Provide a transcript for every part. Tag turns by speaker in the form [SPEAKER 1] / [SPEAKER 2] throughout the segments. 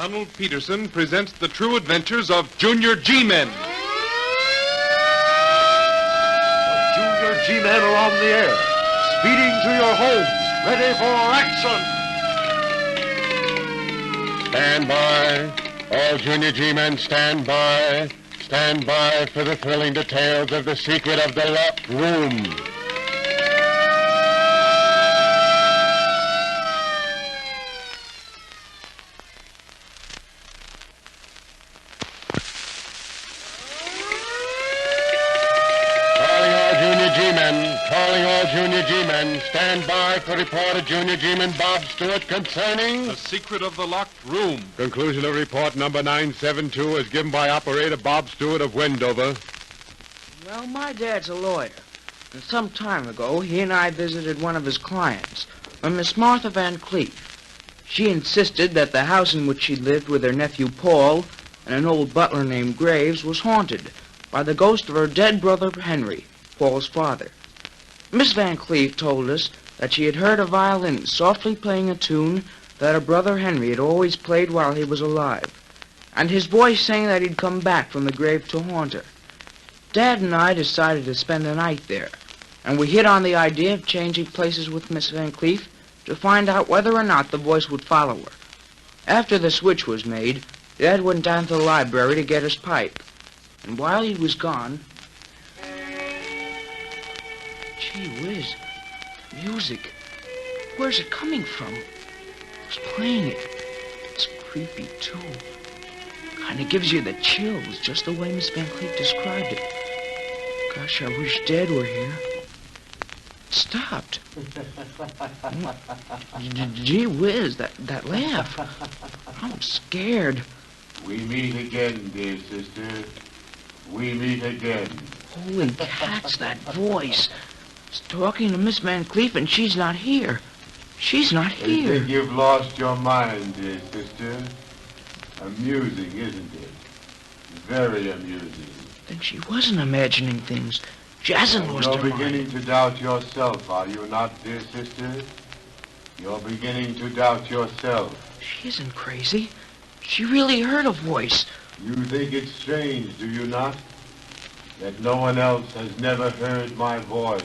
[SPEAKER 1] Donald Peterson presents the true adventures of Junior G-Men.
[SPEAKER 2] The Junior G-Men are on the air, speeding to your homes, ready for action.
[SPEAKER 3] Stand by. All Junior G-Men, stand by. Stand by for the thrilling details of The Secret of the Locked Room. Calling all Junior G-Men, stand by for report of Junior G-Man Bob Stewart concerning...
[SPEAKER 1] The Secret of the Locked Room.
[SPEAKER 3] Conclusion of report number 972 is given by Operator Bob Stewart of Wendover.
[SPEAKER 4] Well, my dad's a lawyer. And some time ago, he and I visited one of his clients, a Miss Martha Van Cleef. She insisted that the house in which she lived with her nephew Paul and an old butler named Graves was haunted by the ghost of her dead brother Henry, Paul's father. Miss Van Cleef told us that she had heard a violin softly playing a tune that her brother Henry had always played while he was alive, and his voice saying that he'd come back from the grave to haunt her. Dad and I decided to spend the night there, and we hit on the idea of changing places with Miss Van Cleef to find out whether or not the voice would follow her. After the switch was made, Dad went down to the library to get his pipe, and while he was gone... Gee whiz, music. Where's it coming from? Who's playing it? It's creepy, too. Kind of gives you the chills, just the way Miss Van Cleef described it. Gosh, I wish Dad were here. It stopped. Gee whiz, that laugh. I'm scared.
[SPEAKER 3] We meet again, dear sister. We meet again.
[SPEAKER 4] Holy cats, that voice. It's talking to Miss Van Cleef, and she's not here. She's not here.
[SPEAKER 3] I think you've lost your mind, dear sister. Amusing, isn't it? Very amusing.
[SPEAKER 4] Then she wasn't imagining things. She hasn't lost her mind.
[SPEAKER 3] You're beginning to doubt yourself, are you not, dear sister? You're beginning to doubt yourself.
[SPEAKER 4] She isn't crazy. She really heard a voice.
[SPEAKER 3] You think it's strange, do you not? That no one else has never heard my voice.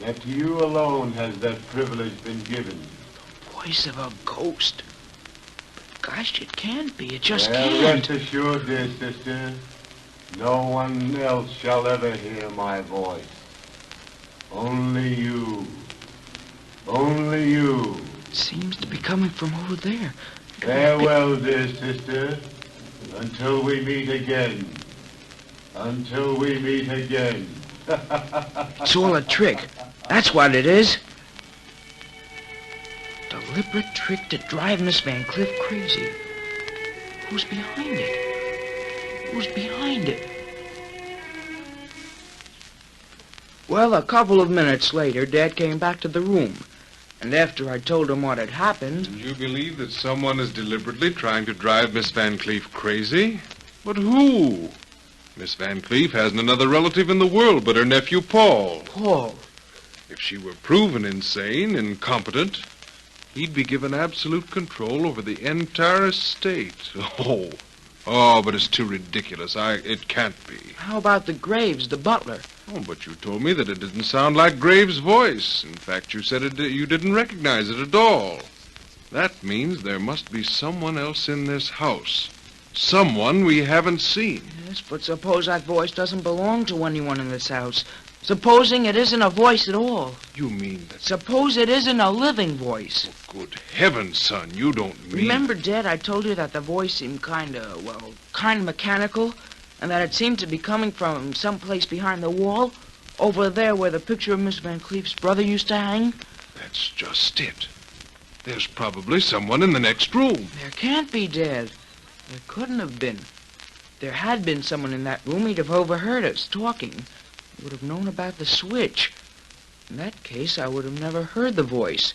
[SPEAKER 3] That to you alone has that privilege been given.
[SPEAKER 4] The voice of a ghost. But gosh, it can't be. It just
[SPEAKER 3] well,
[SPEAKER 4] can't.
[SPEAKER 3] Rest assured, dear sister, no one else shall ever hear my voice. Only you. Only you.
[SPEAKER 4] It seems to be coming from over there.
[SPEAKER 3] Farewell, dear sister, until we meet again. Until we meet again.
[SPEAKER 4] It's all a trick. That's what it is. Deliberate trick to drive Miss Van Cleef crazy. Who's behind it? Who's behind it? Well, a couple of minutes later, Dad came back to the room. And after I told him what had happened...
[SPEAKER 1] You believe that someone is deliberately trying to drive Miss Van Cleef crazy? But who? Miss Van Cleef hasn't another relative in the world but her nephew Paul.
[SPEAKER 4] Paul?
[SPEAKER 1] If she were proven insane, incompetent, he'd be given absolute control over the entire estate. Oh, but it's too ridiculous. It can't be.
[SPEAKER 4] How about the Graves, the butler?
[SPEAKER 1] Oh, but you told me that it didn't sound like Graves' voice. In fact, you said you didn't recognize it at all. That means there must be someone else in this house. Someone we haven't seen.
[SPEAKER 4] Yes, but suppose that voice doesn't belong to anyone in this house. Supposing it isn't a voice at all.
[SPEAKER 1] You mean that...
[SPEAKER 4] Suppose it isn't a living voice.
[SPEAKER 1] Oh, good heavens, son, you don't mean...
[SPEAKER 4] Remember, Dad, I told you that the voice seemed kind of mechanical, and that it seemed to be coming from someplace behind the wall, over there where the picture of Miss Van Cleef's brother used to hang?
[SPEAKER 1] That's just it. There's probably someone in the next room.
[SPEAKER 4] There can't be, Dad. There couldn't have been. If there had been someone in that room, he'd have overheard us talking. He would have known about the switch. In that case, I would have never heard the voice.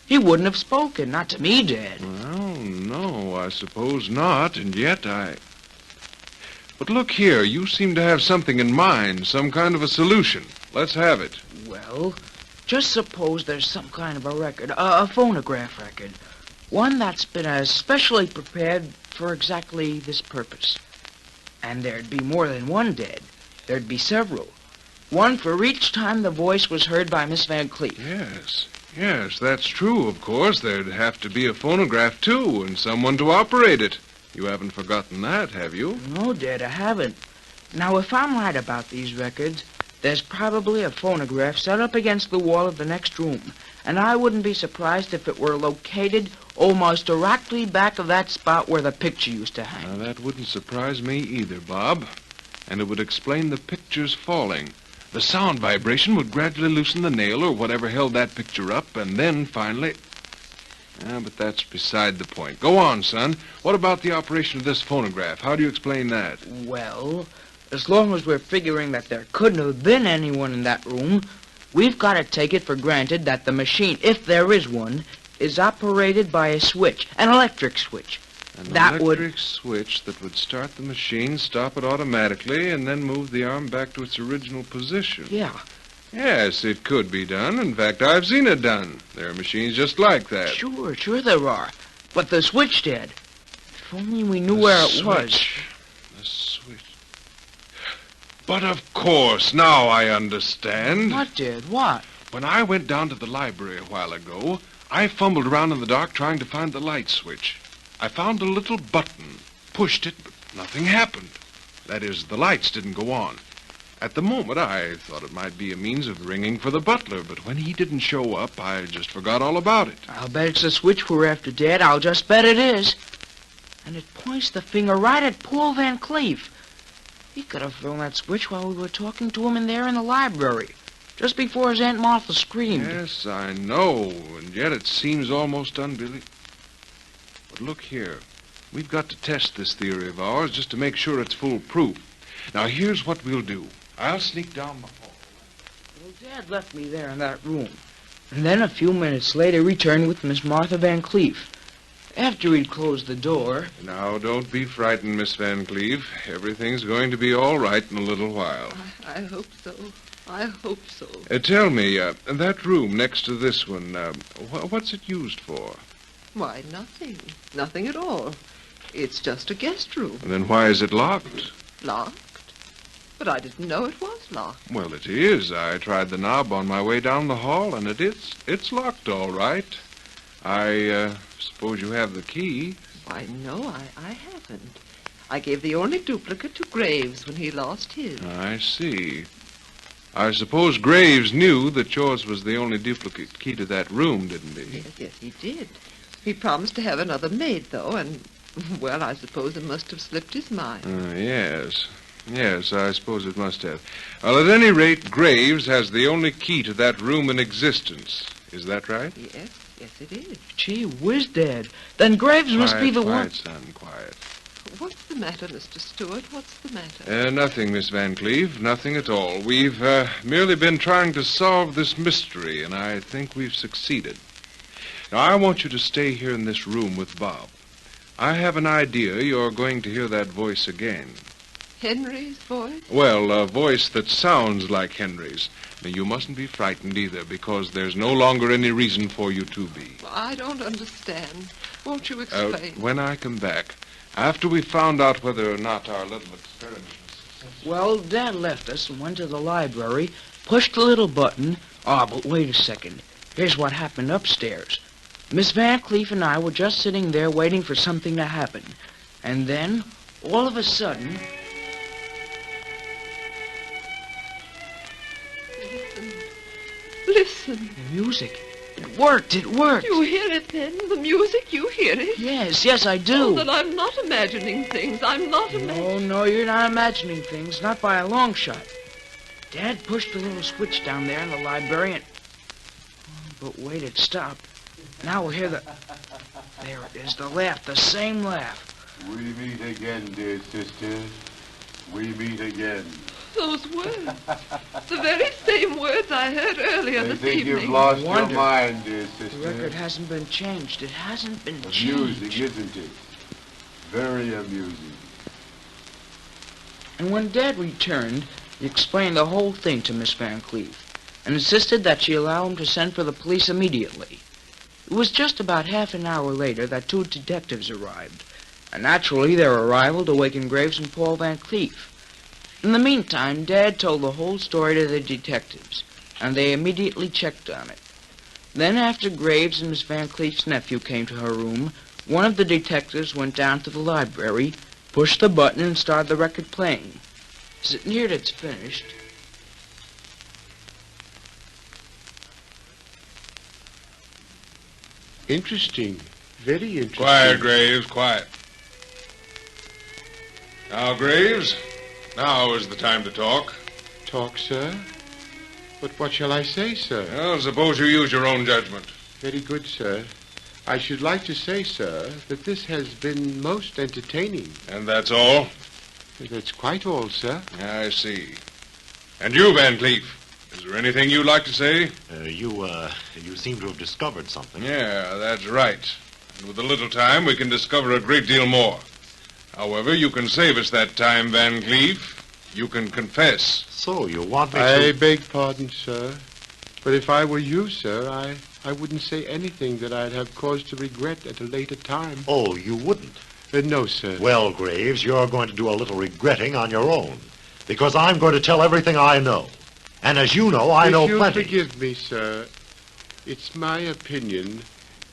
[SPEAKER 4] He wouldn't have spoken, not to me, Dad.
[SPEAKER 1] Well, no, I suppose not, and yet But look here, you seem to have something in mind, some kind of a solution. Let's have it.
[SPEAKER 4] Well, just suppose there's some kind of a record, a phonograph record. One that's been especially prepared for exactly this purpose. And there'd be more than one dead. There'd be several. One for each time the voice was heard by Miss Van Cleef.
[SPEAKER 1] Yes, that's true, of course. There'd have to be a phonograph, too, and someone to operate it. You haven't forgotten that, have you?
[SPEAKER 4] No, Dad, I haven't. Now, if I'm right about these records, there's probably a phonograph set up against the wall of the next room, and I wouldn't be surprised if it were located almost directly back of that spot where the picture used to hang.
[SPEAKER 1] Now, that wouldn't surprise me either, Bob. And it would explain the picture's falling. The sound vibration would gradually loosen the nail or whatever held that picture up, and then finally... but that's beside the point. Go on, son. What about the operation of this phonograph? How do you explain that?
[SPEAKER 4] Well, as long as we're figuring that there couldn't have been anyone in that room, we've got to take it for granted that the machine, if there is one, is operated by a switch, an electric switch.
[SPEAKER 1] An electric switch that would start the machine, stop it automatically, and then move the arm back to its original position.
[SPEAKER 4] Yeah.
[SPEAKER 1] Yes, it could be done. In fact, I've seen it done. There are machines just like that.
[SPEAKER 4] Sure there are. But the switch, Dad. If only we knew where it was.
[SPEAKER 1] The switch. But of course, now I understand.
[SPEAKER 4] What, Dad? What?
[SPEAKER 1] When I went down to the library a while ago, I fumbled around in the dark trying to find the light switch. I found a little button, pushed it, but nothing happened. That is, the lights didn't go on. At the moment, I thought it might be a means of ringing for the butler, but when he didn't show up, I just forgot all about it.
[SPEAKER 4] I'll bet it's the switch we're after, Dad. I'll just bet it is. And it points the finger right at Paul Van Cleef. He could have thrown that switch while we were talking to him in there in the library, just before his Aunt Martha screamed.
[SPEAKER 1] Yes, I know, and yet it seems almost unbelievable. But look here. We've got to test this theory of ours just to make sure it's foolproof. Now, here's what we'll do. I'll sneak down the hall.
[SPEAKER 4] Well, Dad left me there in that room. And then a few minutes later returned with Miss Martha Van Cleef. After he'd closed the door...
[SPEAKER 1] Now, don't be frightened, Miss Van Cleef. Everything's going to be all right in a little while.
[SPEAKER 5] I hope so. I hope so.
[SPEAKER 1] Tell me, that room next to this one, what's it used for?
[SPEAKER 5] Why, nothing. Nothing at all. It's just a guest room.
[SPEAKER 1] And then why is it locked?
[SPEAKER 5] Locked? But I didn't know it was locked.
[SPEAKER 1] Well, it is. I tried the knob on my way down the hall, and it's locked all right. I suppose you have the key.
[SPEAKER 5] Why, no, I haven't. I gave the only duplicate to Graves when he lost his.
[SPEAKER 1] I see. I suppose Graves knew that yours was the only duplicate key to that room, didn't he?
[SPEAKER 5] Yes, he did. He promised to have another made, though, and, well, I suppose it must have slipped his mind.
[SPEAKER 1] Yes. Yes, I suppose it must have. Well, at any rate, Graves has the only key to that room in existence. Is that right?
[SPEAKER 5] Yes, it is.
[SPEAKER 4] Gee whiz, Dad. Then Graves must be the one...
[SPEAKER 1] Quiet, son, quiet.
[SPEAKER 5] What's the matter, Mr. Stewart? What's the matter?
[SPEAKER 1] Nothing, Miss Van Cleef. Nothing at all. We've merely been trying to solve this mystery, and I think we've succeeded. Now, I want you to stay here in this room with Bob. I have an idea you're going to hear that voice again.
[SPEAKER 5] Henry's voice?
[SPEAKER 1] Well, a voice that sounds like Henry's. Now, you mustn't be frightened either, because there's no longer any reason for you to be.
[SPEAKER 5] I don't understand. Won't you explain?
[SPEAKER 1] When I come back, after we've found out whether or not our little experiment was successful...
[SPEAKER 4] Well, Dad left us and went to the library, pushed the little button. But wait a second. Here's what happened upstairs. Miss Van Cleef and I were just sitting there waiting for something to happen. And then, all of a sudden...
[SPEAKER 5] Listen.
[SPEAKER 4] The music. It worked.
[SPEAKER 5] You hear it, then? The music, you hear it?
[SPEAKER 4] Yes, I do.
[SPEAKER 5] Oh, then I'm not imagining things. I'm not imagining...
[SPEAKER 4] No, you're not imagining things. Not by a long shot. Dad pushed the little switch down there in the library and... But wait, it stopped. Now we'll hear the... There it is, the laugh, the same laugh.
[SPEAKER 3] We meet again, dear sister. We meet again.
[SPEAKER 5] Those words. The very same words I heard earlier
[SPEAKER 3] I
[SPEAKER 5] this
[SPEAKER 3] think
[SPEAKER 5] evening.
[SPEAKER 3] you've lost your
[SPEAKER 4] Wonder.
[SPEAKER 3] mind, dear
[SPEAKER 4] The
[SPEAKER 3] sister.
[SPEAKER 4] record hasn't been changed. It hasn't been
[SPEAKER 3] Amusing,
[SPEAKER 4] changed.
[SPEAKER 3] isn't it? Very amusing.
[SPEAKER 4] And when Dad returned, he explained the whole thing to Miss Van Cleef and insisted that she allow him to send for the police immediately. It was just about half an hour later that two detectives arrived, and naturally their arrival awakened Graves and Paul Van Cleef. In the meantime, Dad told the whole story to the detectives, and they immediately checked on it. Then, after Graves and Miss Van Cleef's nephew came to her room, one of the detectives went down to the library, pushed the button, and started the record playing. Sitting here, it's finished.
[SPEAKER 3] Interesting. Very interesting.
[SPEAKER 1] Quiet, Graves, quiet. Now, Graves, now is the time to talk.
[SPEAKER 3] Talk, sir? But what shall I say, sir?
[SPEAKER 1] Well, suppose you use your own judgment.
[SPEAKER 3] Very good, sir. I should like to say, sir, that this has been most entertaining.
[SPEAKER 1] And that's all?
[SPEAKER 3] That's quite all, sir.
[SPEAKER 1] I see. And you, Van Cleef, is there anything you'd like to say?
[SPEAKER 2] You seem to have discovered something.
[SPEAKER 1] Yeah, that's right. And with a little time, we can discover a great deal more. However, you can save us that time, Van Cleef. You can confess.
[SPEAKER 2] So, you want me
[SPEAKER 3] I
[SPEAKER 2] to...
[SPEAKER 3] beg pardon, sir. But if I were you, sir, I wouldn't say anything that I'd have cause to regret at a later time.
[SPEAKER 2] Oh, you wouldn't?
[SPEAKER 3] No, sir.
[SPEAKER 2] Well, Graves, you're going to do a little regretting on your own. Because I'm going to tell everything I know. And as you know, I know plenty.
[SPEAKER 3] If you'll forgive me, sir, it's my opinion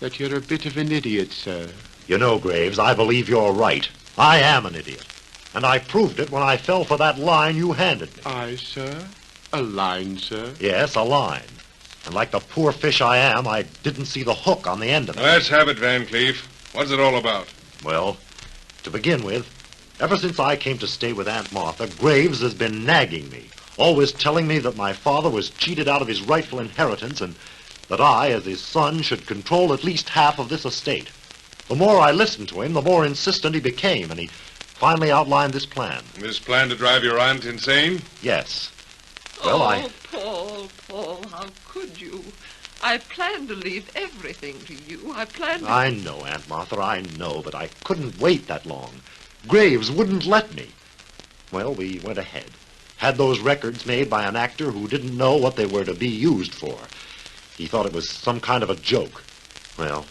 [SPEAKER 3] that you're a bit of an idiot, sir.
[SPEAKER 2] You know, Graves, I believe you're right. I am an idiot. And I proved it when I fell for that line you handed me.
[SPEAKER 3] I, sir? A line, sir?
[SPEAKER 2] Yes, a line. And like the poor fish I am, I didn't see the hook on the end of it.
[SPEAKER 1] Let's have it, Van Cleef. What's it all about?
[SPEAKER 2] Well, to begin with, ever since I came to stay with Aunt Martha, Graves has been nagging me, always telling me that my father was cheated out of his rightful inheritance and that I, as his son, should control at least half of this estate. The more I listened to him, the more insistent he became, and he finally outlined this plan.
[SPEAKER 1] This plan to drive your aunt insane?
[SPEAKER 2] Yes. Well,
[SPEAKER 5] Paul, how could you? I planned to leave everything to you.
[SPEAKER 2] I know, Aunt Martha, I know, but I couldn't wait that long. Graves wouldn't let me. Well, we went ahead. Had those records made by an actor who didn't know what they were to be used for. He thought it was some kind of a joke. Well,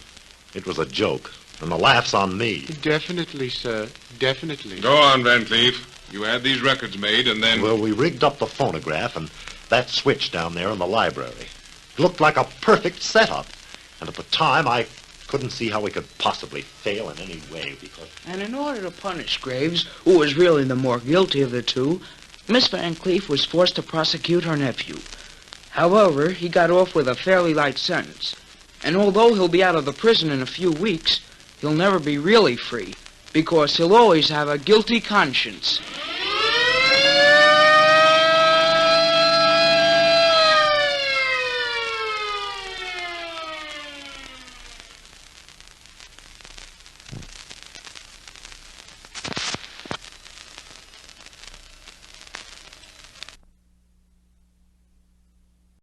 [SPEAKER 2] it was a joke, and the laugh's on me.
[SPEAKER 3] Definitely, sir. Definitely.
[SPEAKER 1] Go on, Van Cleef. You had these records made, and then...
[SPEAKER 2] Well, we rigged up the phonograph and that switch down there in the library. It looked like a perfect setup. And at the time, I couldn't see how we could possibly fail in any way because...
[SPEAKER 4] And in order to punish Graves, who was really the more guilty of the two, Miss Van Cleef was forced to prosecute her nephew. However, he got off with a fairly light sentence. And although he'll be out of the prison in a few weeks, he'll never be really free, because he'll always have a guilty conscience.